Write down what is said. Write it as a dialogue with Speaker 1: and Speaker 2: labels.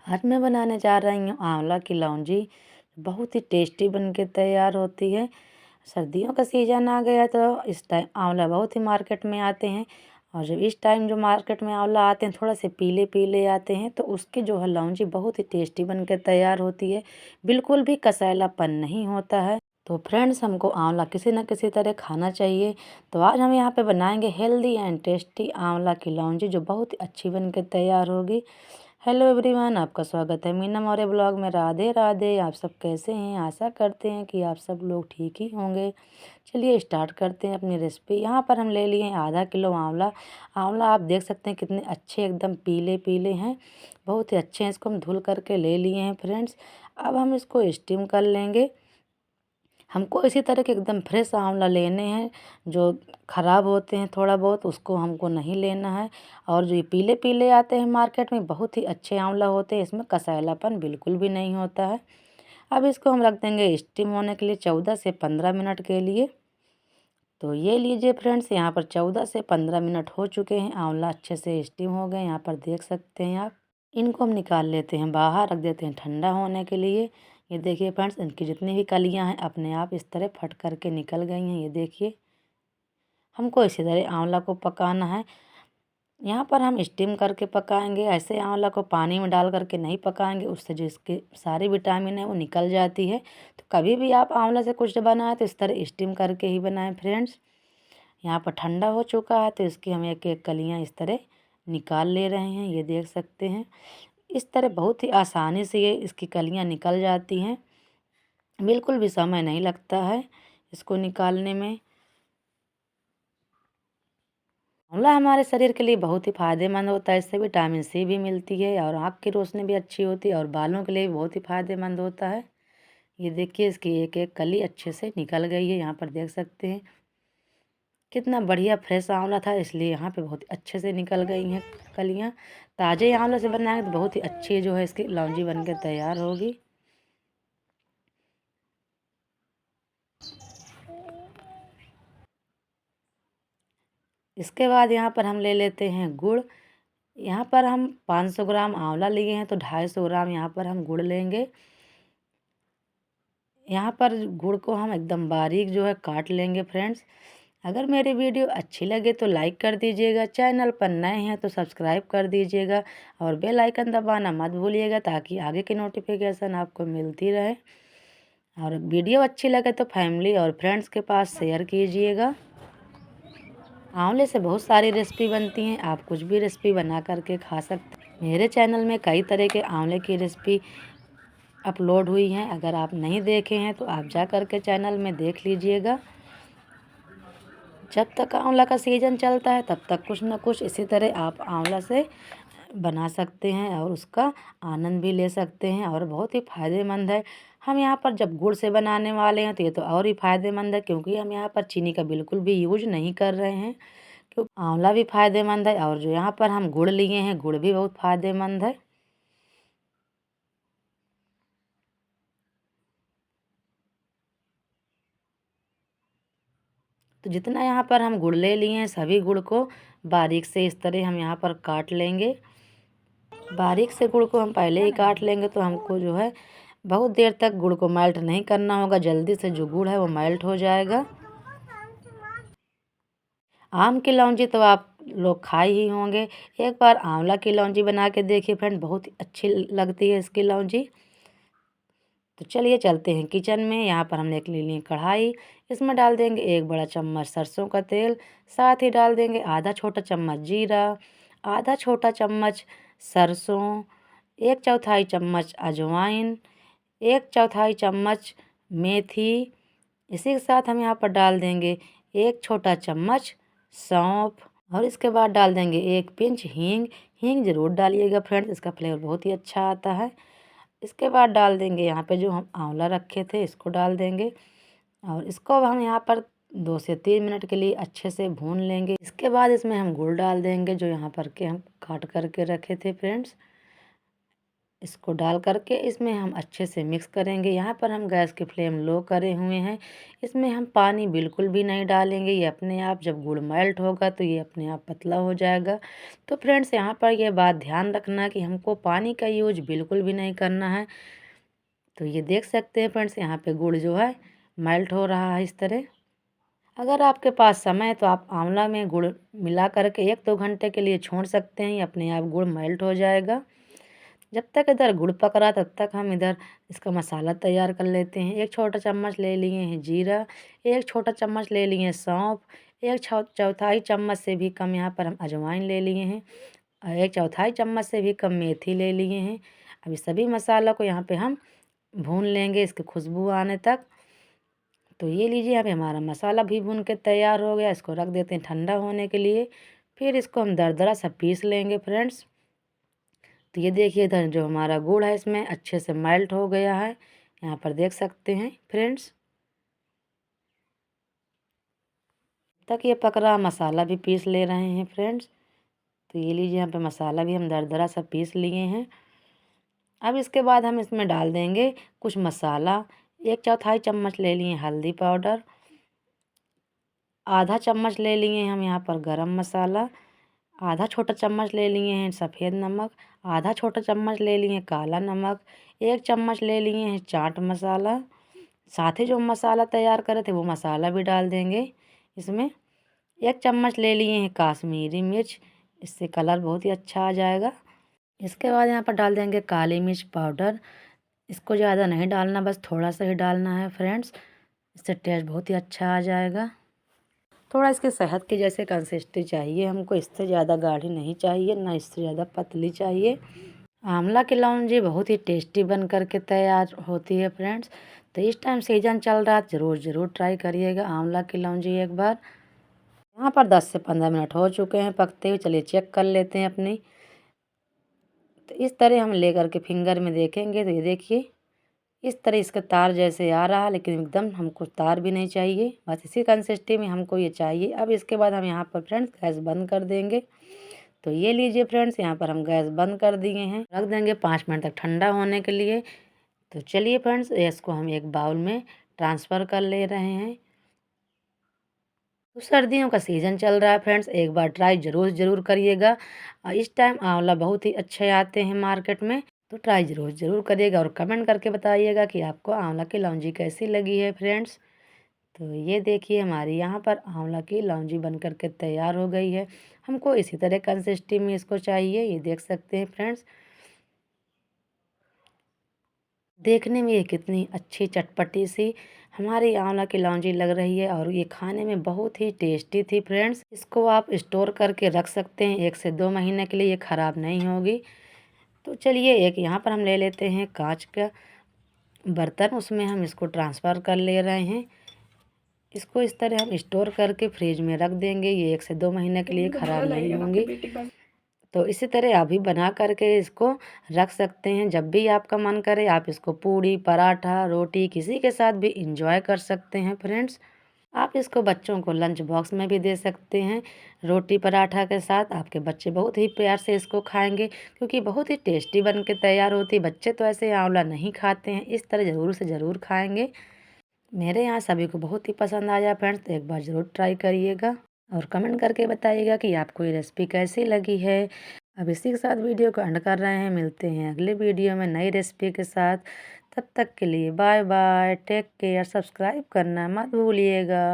Speaker 1: आज मैं बनाने जा रही हूँ आंवला की लौंजी। बहुत ही टेस्टी बन के तैयार होती है। सर्दियों का सीज़न आ गया तो इस टाइम आंवला बहुत ही मार्केट में आते हैं। और जब इस टाइम जो मार्केट में आंवला आते हैं थोड़ा से पीले पीले आते हैं, तो उसकी जो है लौंजी बहुत ही टेस्टी बन के तैयार होती है। बिल्कुल भी कसैलापन नहीं होता है। तो फ्रेंड्स, हमको आंवला किसी न किसी तरह खाना चाहिए। तो आज हम यहाँ पे बनाएंगे हेल्दी एंड टेस्टी आंवला की लौंजी, जो बहुत ही अच्छी बन के तैयार होगी। हेलो एवरीवन, आपका स्वागत है मीना मौर्य ब्लॉग में। राधे राधे। आप सब कैसे हैं? आशा करते हैं कि आप सब लोग ठीक ही होंगे। चलिए स्टार्ट करते हैं अपनी रेसिपी। यहाँ पर हम ले लिए हैं आधा किलो आंवला। आंवला आप देख सकते हैं कितने अच्छे एकदम पीले पीले हैं, बहुत ही अच्छे हैं। इसको हम धुल करके ले लिए हैं फ्रेंड्स। अब हम इसको स्टीम कर लेंगे। हमको इसी तरह के एकदम फ्रेश आंवला लेने हैं, जो ख़राब होते हैं थोड़ा बहुत, उसको हमको नहीं लेना है। और जो ये पीले पीले आते हैं मार्केट में, बहुत ही अच्छे आंवला होते हैं, इसमें कसैलापन बिल्कुल भी नहीं होता है। अब इसको हम रख देंगे स्टीम होने के लिए 14 से 15 मिनट के लिए। तो ये लीजिए फ्रेंड्स, यहाँ पर 14 से 15 मिनट हो चुके हैं। आंवला अच्छे से स्टीम हो गए, यहाँ पर देख सकते हैं आप। इनको हम निकाल लेते हैं बाहर, रख देते हैं ठंडा होने के लिए। ये देखिए फ्रेंड्स, इनकी जितनी भी कलियां हैं अपने आप इस तरह फट करके निकल गई हैं। ये देखिए, हमको इसी तरह आंवला को पकाना है। यहाँ पर हम स्टीम करके पकाएंगे। ऐसे आंवला को पानी में डाल करके नहीं पकाएंगे, उससे जो इसकी सारी विटामिन है वो निकल जाती है। तो कभी भी आप आंवला से कुछ बनाएं तो इस तरह स्टीम करके ही बनाएं फ्रेंड्स। यहाँ पर ठंडा हो चुका है, तो इसकी हम एक एक कलियाँ इस तरह निकाल ले रहे हैं। ये देख सकते हैं, इस तरह बहुत ही आसानी से ये इसकी कलियाँ निकल जाती हैं। बिल्कुल भी समय नहीं लगता है इसको निकालने में। आंवला हमारे शरीर के लिए बहुत ही फायदेमंद होता है। इससे विटामिन सी भी मिलती है और आँख की रोशनी भी अच्छी होती है और बालों के लिए भी बहुत ही फायदेमंद होता है। ये देखिए, इसकी एक एक कली अच्छे से निकल गई है। यहाँ पर देख सकते हैं कितना बढ़िया फ्रेश आंवला था, इसलिए यहाँ पे बहुत अच्छे से निकल गई हैं कलियाँ। ताज़े आंवले से बनाएंगे तो बहुत ही अच्छी जो है इसकी लौंजी बन के तैयार होगी। इसके बाद यहाँ पर हम ले लेते हैं गुड़। यहाँ पर हम 500 ग्राम आंवला लिए हैं, तो 250 ग्राम यहाँ पर हम गुड़ लेंगे। यहाँ पर गुड़ को हम एकदम बारीक जो है काट लेंगे फ्रेंड्स। अगर मेरी वीडियो अच्छी लगे तो लाइक कर दीजिएगा, चैनल पर नए हैं तो सब्सक्राइब कर दीजिएगा और बेल आइकन दबाना मत भूलिएगा, ताकि आगे की नोटिफिकेशन आपको मिलती रहे। और वीडियो अच्छी लगे तो फैमिली और फ्रेंड्स के पास शेयर कीजिएगा। आंवले से बहुत सारी रेसिपी बनती हैं, आप कुछ भी रेसिपी बना करके खा सकते हैं। मेरे चैनल में कई तरह के आंवले की रेसिपी अपलोड हुई हैं। अगर आप नहीं देखे हैं तो आप जा कर के चैनल में देख लीजिएगा। जब तक आंवला का सीज़न चलता है तब तक कुछ न कुछ इसी तरह आप आंवला से बना सकते हैं और उसका आनंद भी ले सकते हैं, और बहुत ही फ़ायदेमंद है। हम यहाँ पर जब गुड़ से बनाने वाले हैं तो ये तो और ही फ़ायदेमंद है, क्योंकि हम यहाँ पर चीनी का बिल्कुल भी यूज नहीं कर रहे हैं। क्यों, आंवला भी फ़ायदेमंद है और जो यहाँ पर हम गुड़ लिए हैं गुड़ भी बहुत फ़ायदेमंद है। तो जितना यहाँ पर हम गुड़ ले लिए हैं, सभी गुड़ को बारीक से इस तरह हम यहाँ पर काट लेंगे। बारीक से गुड़ को हम पहले ही काट लेंगे तो हमको जो है बहुत देर तक गुड़ को मेल्ट नहीं करना होगा, जल्दी से जो गुड़ है वो मेल्ट हो जाएगा। आम की लौंजी तो आप लोग खाए ही होंगे। एक बार आंवला की लौंजी बना के देखिए फ्रेंड, बहुत ही अच्छी लगती है इसकी लौंजी। तो चलिए चलते हैं किचन में। यहाँ पर हमने एक ले ली कढ़ाई, इसमें डाल देंगे 1 बड़ा चम्मच सरसों का तेल। साथ ही डाल देंगे आधा छोटा चम्मच जीरा, आधा छोटा चम्मच सरसों, 1/4 चम्मच अजवाइन, 1/4 चम्मच मेथी। इसी के साथ हम यहाँ पर डाल देंगे 1 छोटा चम्मच सौंफ, और इसके बाद डाल देंगे 1 पिंच हींग। हींग ज़रूर डालिएगा फ्रेंड्स, इसका फ्लेवर बहुत ही अच्छा आता है। इसके बाद डाल देंगे यहाँ पे जो हम आंवला रखे थे, इसको डाल देंगे और इसको अब हम यहाँ पर 2 से 3 मिनट के लिए अच्छे से भून लेंगे। इसके बाद इसमें हम गुड़ डाल देंगे, जो यहाँ पर के हम काट करके रखे थे फ्रेंड्स। इसको डाल करके इसमें हम अच्छे से मिक्स करेंगे। यहाँ पर हम गैस की फ्लेम लो करे हुए हैं। इसमें हम पानी बिल्कुल भी नहीं डालेंगे। ये अपने आप जब गुड़ मेल्ट होगा तो ये अपने आप पतला हो जाएगा। तो फ्रेंड्स यहाँ पर ये बात ध्यान रखना कि हमको पानी का यूज बिल्कुल भी नहीं करना है। तो ये देख सकते हैं फ्रेंड्स, यहाँ पे गुड़ जो है मेल्ट हो रहा है इस तरह। अगर आपके पास समय है तो आप आंवला में गुड़ मिला करके 1-2 घंटे के लिए छोड़ सकते हैं। ये अपने आप गुड़ मेल्ट हो जाएगा। जब तक इधर गुड़ पक रहा तब तक हम इधर इसका मसाला तैयार कर लेते हैं। 1 छोटा चम्मच ले लिए हैं जीरा, 1 छोटा चम्मच ले लिए हैं सौंफ, 1 चौथाई चम्मच से भी कम यहाँ पर हम अजवाइन ले लिए हैं और 1 चौथाई चम्मच से भी कम मेथी ले लिए हैं। अब इस सभी मसाला को यहाँ पे हम भून लेंगे इसकी खुशबू आने तक। तो ये लीजिए, यहाँ पे हमारा मसाला भी भून के तैयार हो गया। इसको रख देते हैं ठंडा होने के लिए। फिर इसको हम दरदरा सा पीस लेंगे फ्रेंड्स। तो ये देखिए इधर जो हमारा गुड़ है इसमें अच्छे से मेल्ट हो गया है। यहाँ पर देख सकते हैं फ्रेंड्स। तक ये पक रहा, मसाला भी पीस ले रहे हैं फ्रेंड्स। तो ये लीजिए, यहाँ पे मसाला भी हम दरदरा सा पीस लिए हैं। अब इसके बाद हम इसमें डाल देंगे कुछ मसाला। 1 चौथाई चम्मच ले लिए हल्दी पाउडर, आधा चम्मच ले लिए हम यहाँ पर गरम मसाला, आधा छोटा चम्मच ले लिए हैं सफ़ेद नमक, आधा छोटा चम्मच ले लिए काला नमक, 1 चम्मच ले लिए हैं चाट मसाला। साथ ही जो मसाला तैयार करे थे वो मसाला भी डाल देंगे इसमें। 1 चम्मच ले लिए हैं काश्मीरी मिर्च, इससे कलर बहुत ही अच्छा आ जाएगा। इसके बाद यहाँ पर डाल देंगे काली मिर्च पाउडर। इसको ज़्यादा नहीं डालना, बस थोड़ा सा ही डालना है फ्रेंड्स। इससे टेस्ट बहुत ही अच्छा आ जाएगा। थोड़ा इसके शहद के जैसे कंसिस्टेंसी चाहिए हमको, इससे ज़्यादा गाढ़ी नहीं चाहिए, ना इससे ज़्यादा पतली चाहिए। आंवला की लौंजी बहुत ही टेस्टी बन कर के तैयार होती है फ्रेंड्स। तो इस टाइम सीजन चल रहा है, ज़रूर ट्राई करिएगा आंवला की लौंजी एक बार। यहाँ पर 10 से 15 मिनट हो चुके हैं पकते हुए। चलिए चेक कर लेते हैं अपनी। तो इस तरह हम ले कर के फिंगर में देखेंगे तो ये देखिए इस तरह इसका तार जैसे आ रहा, लेकिन एकदम हमको तार भी नहीं चाहिए, बस इसी कंसिस्टेंसी में हमको ये चाहिए। अब इसके बाद हम यहाँ पर फ्रेंड्स गैस बंद कर देंगे। तो ये लीजिए फ्रेंड्स, यहाँ पर हम गैस बंद कर दिए हैं, रख देंगे 5 मिनट तक ठंडा होने के लिए। तो चलिए फ्रेंड्स, इसको हम एक बाउल में ट्रांसफ़र कर ले रहे हैं। तो सर्दियों का सीज़न चल रहा है फ्रेंड्स, एक बार ट्राई ज़रूर करिएगा। इस टाइम आंवला बहुत ही अच्छे आते हैं मार्केट में। तो ट्राई ज़रूर करिएगा और कमेंट करके बताइएगा कि आपको आंवला की लौंजी कैसी लगी है फ्रेंड्स। तो ये देखिए हमारी यहाँ पर आंवला की लौंजी बन कर के तैयार हो गई है। हमको इसी तरह कंसिस्टेंसी में इसको चाहिए, ये देख सकते हैं फ्रेंड्स। देखने में ये कितनी अच्छी चटपटी सी हमारी आंवला की लौंजी लग रही है और ये खाने में बहुत ही टेस्टी थी फ्रेंड्स। इसको आप स्टोर करके रख सकते हैं 1 से 2 महीने के लिए, ये ख़राब नहीं होगी। तो चलिए एक यहाँ पर हम ले लेते हैं कांच का बर्तन, उसमें हम इसको ट्रांसफ़र कर ले रहे हैं। इसको इस तरह हम स्टोर करके फ्रिज में रख देंगे, ये 1 से 2 महीने के लिए ख़राब नहीं होंगी। तो इसी तरह अभी बना करके इसको रख सकते हैं। जब भी आपका मन करे आप इसको पूड़ी पराठा रोटी किसी के साथ भी इंजॉय कर सकते हैं फ्रेंड्स। आप इसको बच्चों को लंच बॉक्स में भी दे सकते हैं रोटी पराठा के साथ। आपके बच्चे बहुत ही प्यार से इसको खाएंगे क्योंकि बहुत ही टेस्टी बन के तैयार होती है। बच्चे तो ऐसे आंवला नहीं खाते हैं, इस तरह ज़रूर से ज़रूर खाएंगे। मेरे यहाँ सभी को बहुत ही पसंद आया फ्रेंड्स, तो एक बार ज़रूर ट्राई करिएगा और कमेंट करके बताइएगा कि आपको ये रेसिपी कैसी लगी है। अब इसी के साथ वीडियो को एंड कर रहे हैं, मिलते हैं अगले वीडियो में नई रेसिपी के साथ। तब तक के लिए bye bye, take care, subscribe करना मत भूलिएगा।